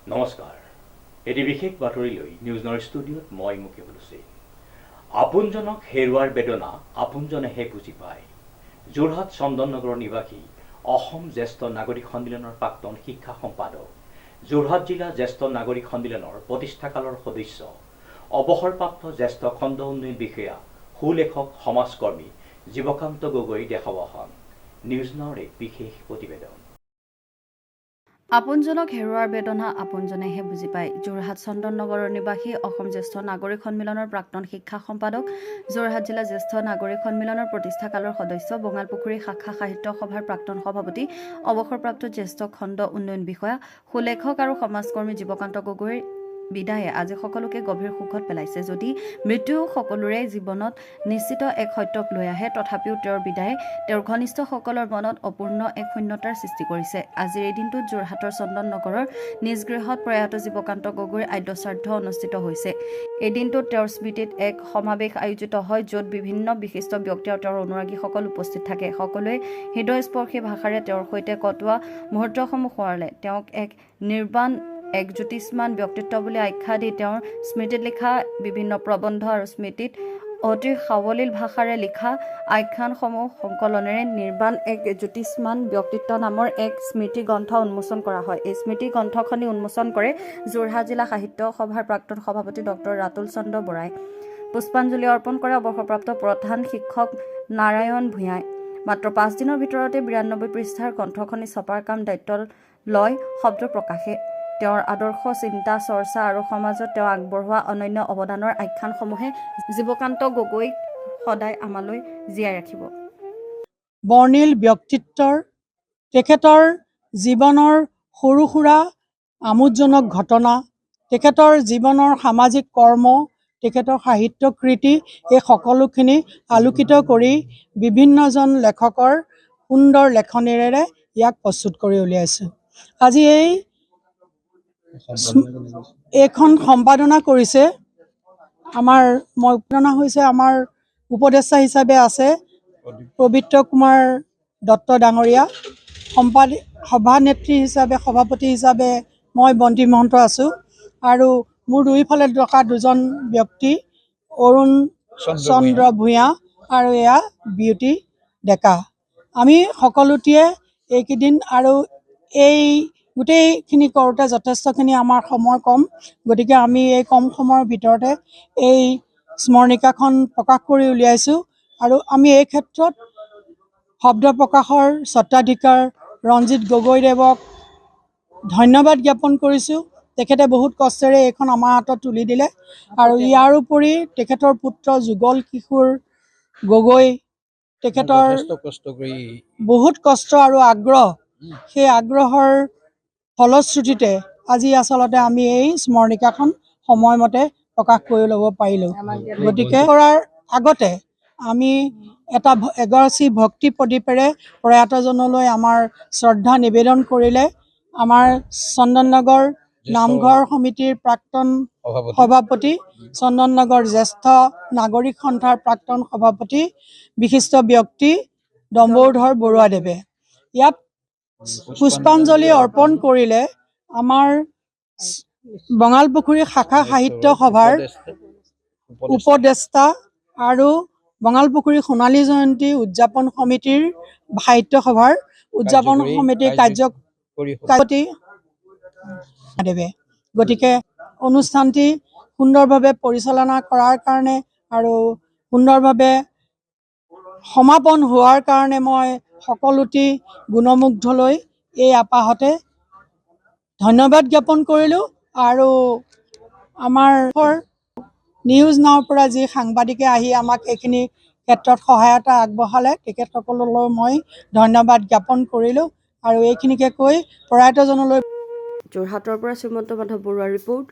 নমস্কাৰ। এটি বিশেষ বাতৰিলৈ নিউজ নৰ ষ্টুডিঅ'ত মই মুকেশ হুছেইন। আপোনজনক হেৰুৱাৰ বেদনা আপোনজনেহে বুজি পায়। যোৰহাট চন্দননগৰৰ নিবাসী অসম জ্যেষ্ঠ নাগৰিক সন্মিলনৰ প্ৰাক্তন শিক্ষা সম্পাদক, যোৰহাট জিলা জ্যেষ্ঠ নাগৰিক সন্মিলনৰ প্ৰতিষ্ঠাকালৰ সদস্য, অৱসৰপ্ৰাপ্ত জ্যেষ্ঠ খণ্ড উন্নয়ন বিষয়া, সুলেখক সমাজকৰ্মী জীৱকান্ত গগৈ দেখাৱাহন। নিউজ নৰ এক বিশেষ প্ৰতিবেদন। আপোনজনক হেৰুৱাৰ বেদনা আপোনজনেহে বুজি পায়। যোৰহাট চন্দননগৰৰ নিবাসী অসম জ্যেষ্ঠ নাগৰিক সন্মিলনৰ প্ৰাক্তন শিক্ষা সম্পাদক, যোৰহাট জিলা জ্যেষ্ঠ নাগৰিক সন্মিলনৰ প্ৰতিষ্ঠাকালৰ সদস্য, বঙালপুখুৰী শাখা সাহিত্য সভাৰ প্ৰাক্তন সভাপতি, অৱসৰপ্ৰাপ্ত জ্যেষ্ঠ খণ্ড উন্নয়ন বিষয়া, সুলেখক আৰু সমাজকৰ্মী জীৱকান্ত গগৈৰ বিদায়ে আজি সকলোকে গভীৰ শোকত পেলাইছে। যদি মৃত্যু সকলোৰে জীৱনত নিশ্চিত এক সত্যক লৈ আহে, তথাপিও তেওঁৰ বিদায়ে তেওঁৰ ঘনিষ্ঠসকলৰ মনত অপূৰ্ণ এক শূন্যতাৰ সৃষ্টি কৰিছে। আজিৰ এই দিনটোত যোৰহাটৰ চন্দননগৰৰ নিজ গৃহত প্ৰয়াত জীৱকান্ত গগৈৰ আদ্য শ্ৰাদ্ধ অনুষ্ঠিত হৈছে। এই দিনটোত তেওঁৰ স্মৃতিত এক সমাৱেশ আয়োজিত হয়, য'ত বিভিন্ন বিশিষ্ট ব্যক্তি আৰু তেওঁৰ অনুৰাগীসকল উপস্থিত থাকে। সকলোৱে হৃদয়স্পৰ্শী ভাষাৰে তেওঁৰ সৈতে কটোৱা মুহূৰ্তসমূহ সোঁৱৰালে। তেওঁক এক নিৰ্বাণ, এক জ্যোতিষ্মান ব্যক্তিত্ব বুলি আখ্যা দি তেওঁৰ স্মৃতিত লিখা বিভিন্ন প্ৰবন্ধ আৰু স্মৃতিত অতি সাৱলীল ভাষাৰে লিখা আখ্যানসমূহ সংকলনেৰে নিৰ্বাণ এক জ্যোতিষ্মান ব্যক্তিত্ব নামৰ এক স্মৃতি গ্ৰন্থ উন্মোচন কৰা হয়। এই স্মৃতি গ্ৰন্থখনি উন্মোচন কৰে যোৰহাট জিলা সাহিত্য সভাৰ প্ৰাক্তন সভাপতি ডক্টৰ ৰাতুল চন্দ্ৰ বৰাই। পুষ্পাঞ্জলি অৰ্পণ কৰে অৱসৰপ্ৰাপ্ত প্ৰধান শিক্ষক নাৰায়ণ ভূঞাই। মাত্ৰ 5 দিনৰ ভিতৰতে 92 পৃষ্ঠাৰ গ্ৰন্থখনি ছপাৰ কাম দায়িত্ব লয় শব্দ প্ৰকাশে। তেওঁৰ আদৰ্শ, চিন্তা, চৰ্চা আৰু সমাজত তেওঁ আগবঢ়োৱা অনন্য অৱদানৰ আখ্যানসমূহে জীৱকান্ত গগৈক সদায় আমালৈ জীয়াই ৰাখিব। বৰ্ণিল ব্যক্তিত্বৰ, তেখেতৰ জীৱনৰ সৰু সুৰা আমোদজনক ঘটনা, তেখেতৰ জীৱনৰ সামাজিক কৰ্ম, তেখেতৰ সাহিত্য কৃতি, এই সকলোখিনি আলোকিত কৰি বিভিন্নজন লেখকৰ সুন্দৰ লেখনিৰে ইয়াক প্ৰস্তুত কৰি উলিয়াইছে। আজি এইখন সম্পাদনা কৰিছে আমাৰ উপদেষ্টা হিচাপে আছে পবিত্ৰ কুমাৰ দত্ত ডাঙৰীয়া, সভানেত্ৰী হিচাপে, সভাপতি হিচাপে মই বন্তি মহন্ত আছোঁ, আৰু মোৰ দুইফালে থকা দুজন ব্যক্তি অৰুণ চন্দ্ৰ ভূঞা আৰু এয়া বিউটি ডেকা। আমি সকলোটিয়ে এইকেইদিন আৰু এই গোটেইখিনি কৰোঁতে যথেষ্টখিনি আমাৰ সময় কম, গতিকে আমি এই কম সময়ৰ ভিতৰতে এই স্মৰণিকাখন প্ৰকাশ কৰি উলিয়াইছোঁ। আৰু আমি এই ক্ষেত্ৰত শব্দ প্ৰকাশৰ স্বত্বাধিকাৰ ৰঞ্জিত গগৈদেৱক ধন্যবাদ জ্ঞাপন কৰিছোঁ। তেখেতে বহুত কষ্টেৰে এইখন আমাৰ হাতত তুলি দিলে। আৰু ইয়াৰ উপৰি তেখেতৰ পুত্ৰ যুগল কিশোৰ গগৈ, তেখেতৰ বহুত কষ্ট আৰু আগ্ৰহ, সেই আগ্ৰহৰ ফলশ্ৰুতিতে আজি আচলতে আমি এই স্মৰণিকাখন সময়মতে প্ৰকাশ কৰি ল'ব পাৰিলোঁ। গতিকে কৰাৰ আগতে আমি এগৰাকী ভক্তি প্ৰদীপেৰে প্ৰয়াতজনলৈ আমাৰ শ্ৰদ্ধা নিবেদন কৰিলে আমাৰ চন্দননগৰ নামঘৰ সমিতিৰ প্ৰাক্তন সভাপতি, চন্দননগৰ জ্যেষ্ঠ নাগৰিক সন্থাৰ প্ৰাক্তন সভাপতি, বিশিষ্ট ব্যক্তি ডম্বৰুধৰ বৰুৱাদেৱে। ইয়াত পুষ্পাঞ্জলি অৰ্পণ কৰিলে আমাৰ বঙালপুখুৰী শাখা সাহিত্য সভাৰ উপদেষ্টা আৰু বঙালপুখুৰী সোণালী জয়ন্তী উদযাপন সমিতিৰ সাহিত্য সভাৰ উদযাপন সমিতিৰ কাৰ্যকৰী দেৱে। গতিকে অনুষ্ঠানটি সুন্দৰভাৱে পৰিচালনা কৰাৰ কাৰণে আৰু সুন্দৰভাৱে সমাপন হোৱাৰ কাৰণে মই সকলোটি গুণমুগ্ধলৈ এই আপাহতে ধন্যবাদ জ্ঞাপন কৰিলোঁ। আৰু আমাৰ নিউজ নাওৰ পৰা যি সাংবাদিকে আহি আমাক এইখিনি ক্ষেত্ৰত সহায়তা আগবঢ়ালে, তেখেতসকললৈ মই ধন্যবাদ জ্ঞাপন কৰিলোঁ। আৰু এইখিনিকে কৈ প্ৰয়াতজনলৈ। যোৰহাটৰ পৰা শ্ৰীমন্ত মাধৱ বৰুৱাৰ ৰিপৰ্ট,